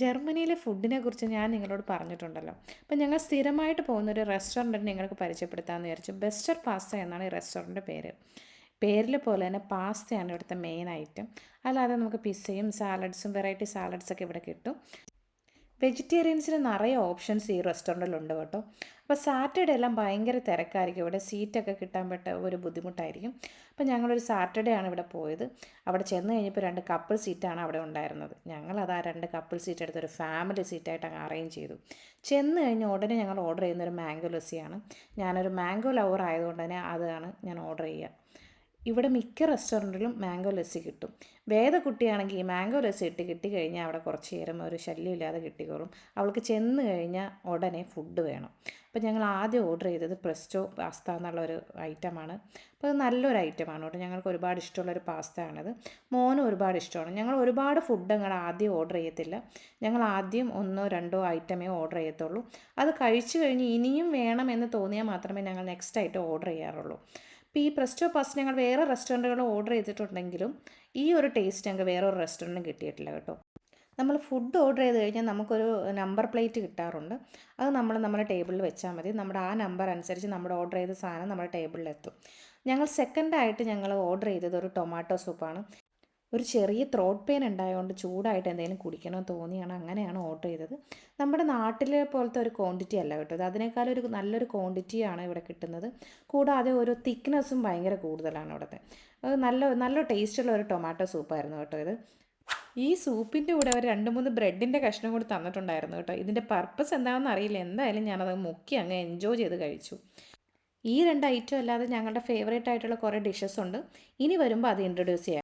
ജർമ്മനിയിലെ ഫുഡിനെ കുറിച്ച് ഞാൻ നിങ്ങളോട് പറഞ്ഞിട്ടുണ്ടല്ലോ. അപ്പോൾ ഞങ്ങൾ സ്ഥിരമായിട്ട് പോകുന്നൊരു റെസ്റ്റോറൻറ്റ് നിങ്ങൾക്ക് പരിചയപ്പെടുത്താമെന്ന് വിചാരിച്ചു. ബെസ്റ്റർ പാസ്ത എന്നാണ് ഈ റെസ്റ്റോറൻറ്റിൻ്റെ പേര്. പേരിൽ പോലെ തന്നെ പാസ്തയാണ് ഇവിടുത്തെ മെയിൻ ഐറ്റം. അല്ലാതെ നമുക്ക് പിസ്സയും സാലഡ്സും വെറൈറ്റി സാലഡ്സൊക്കെ ഇവിടെ കിട്ടും. വെജിറ്റേറിയൻസിന് നിറയെ ഓപ്ഷൻസ് ഈ റെസ്റ്റോറൻറ്റിലുണ്ട് കേട്ടോ. അപ്പോൾ സാറ്റർഡേ എല്ലാം ഭയങ്കര തിരക്കായിരിക്കും. ഇവിടെ സീറ്റൊക്കെ കിട്ടാൻ ഒരു ബുദ്ധിമുട്ടായിരിക്കും. അപ്പോൾ ഞങ്ങളൊരു സാറ്റർഡേ ആണ് ഇവിടെ പോയത്. അവിടെ ചെന്ന് കഴിഞ്ഞപ്പോൾ 2 കപ്പിൾ സീറ്റാണ് അവിടെ ഉണ്ടായിരുന്നത്. ഞങ്ങളത് ആ 2 കപ്പിൾ സീറ്റ് എടുത്ത് ഒരു ഫാമിലി സീറ്റായിട്ട് അങ്ങ് അറേഞ്ച് ചെയ്തു. ചെന്ന് കഴിഞ്ഞ് ഉടനെ ഞങ്ങൾ ഓർഡർ ചെയ്യുന്നൊരു മാംഗോ ലസ്സിയാണ്. ഞാനൊരു മാംഗോ ലവർ ആയതുകൊണ്ട് തന്നെ അതാണ് ഞാൻ ഓർഡർ ചെയ്യുക. ഇവിടെ മിക്ക റെസ്റ്റോറൻറ്റിലും മാംഗോ ലസ്സി കിട്ടും. വേദക്കുട്ടിയാണെങ്കിൽ ഈ മാംഗോ ലസ്സി കിട്ടിക്കഴിഞ്ഞാൽ അവിടെ കുറച്ച് നേരം ഒരു ശല്യമില്ലാതെ കിട്ടിക്കോളും. അവൾക്ക് ചെന്ന് കഴിഞ്ഞാൽ ഉടനെ ഫുഡ് വേണം. അപ്പോൾ ഞങ്ങൾ ആദ്യം ഓർഡർ ചെയ്തത് പ്രസ്റ്റോ പാസ്ത എന്നുള്ളൊരു ഐറ്റമാണ്. അപ്പോൾ അത് നല്ലൊരു ഐറ്റമാണ് കേട്ടോ. ഞങ്ങൾക്ക് ഒരുപാട് ഇഷ്ടമുള്ളൊരു പാസ്തയാണിത്. മോനും ഒരുപാട് ഇഷ്ടമാണ്. ഞങ്ങൾ ഒരുപാട് ഫുഡ് ഞങ്ങൾ ആദ്യം ഓർഡർ ചെയ്യത്തില്ല. ഞങ്ങൾ ആദ്യം 1 2 ഐറ്റമേ ഓർഡർ ചെയ്യത്തുള്ളൂ. അത് കഴിച്ചു കഴിഞ്ഞ് ഇനിയും വേണമെന്ന് തോന്നിയാൽ മാത്രമേ ഞങ്ങൾ നെക്സ്റ്റ് ഐറ്റം ഓർഡർ ചെയ്യാറുള്ളൂ. ഇപ്പോൾ ഈ പ്രസ്റ്റോ പാസ്ത ഞങ്ങൾ വേറെ റെസ്റ്റോറൻറ്റുകൾ ഓർഡർ ചെയ്തിട്ടുണ്ടെങ്കിലും ഈ ഒരു ടേസ്റ്റ് ഞങ്ങൾക്ക് വേറെ ഒരു റെസ്റ്റോറൻറ്റും കിട്ടിയിട്ടില്ല കേട്ടോ. നമ്മൾ ഫുഡ് ഓർഡർ ചെയ്ത് കഴിഞ്ഞാൽ നമുക്കൊരു നമ്പർ പ്ലേറ്റ് കിട്ടാറുണ്ട്. അത് നമ്മൾ നമ്മുടെ ടേബിളിൽ വെച്ചാൽ മതി. നമ്മുടെ ആ നമ്പർ അനുസരിച്ച് നമ്മുടെ ഓർഡർ ചെയ്ത സാധനം നമ്മുടെ ടേബിളിലെത്തും. ഞങ്ങൾ സെക്കൻഡായിട്ട് ഞങ്ങൾ ഓർഡർ ചെയ്തത് ഒരു ടൊമാറ്റോ സൂപ്പാണ്. ഒരു ചെറിയ ത്രോട്ട് പെയിൻ ഉണ്ടായതുകൊണ്ട് ചൂടായിട്ട് എന്തെങ്കിലും കുടിക്കണമെന്ന് തോന്നിയാണ് അങ്ങനെയാണ് ഓർഡർ ചെയ്തത്. നമ്മുടെ നാട്ടിലെ പോലത്തെ ഒരു ക്വാണ്ടിറ്റി അല്ല കേട്ടോ ഇത്. അതിനേക്കാൾ ഒരു നല്ലൊരു ക്വാണ്ടിറ്റിയാണ് ഇവിടെ കിട്ടുന്നത്. കൂടാതെ ഒരു തിക്നെസ്സും ഭയങ്കര കൂടുതലാണ് ഇവിടുത്തെ. നല്ല ടേസ്റ്റുള്ള ഒരു ടൊമാറ്റോ സൂപ്പായിരുന്നു കേട്ടോ ഇത്. ഈ സൂപ്പിൻ്റെ കൂടെ അവർ 2 3 ബ്രെഡിൻ്റെ കഷ്ണം കൂടി തന്നിട്ടുണ്ടായിരുന്നു കേട്ടോ. ഇതിൻ്റെ പർപ്പസ് എന്താണെന്ന് അറിയില്ല. എന്തായാലും ഞാനത് മുക്കി അങ്ങ് എൻജോയ് ചെയ്ത് കഴിച്ചു. ഈ 2 ഐറ്റം അല്ലാതെ ഞങ്ങളുടെ ഫേവറേറ്റ് ആയിട്ടുള്ള കുറേ ഡിഷസ് ഉണ്ട്. ഇനി വരുമ്പോൾ അത് ഇൻട്രൊഡ്യൂസ് ചെയ്യാം.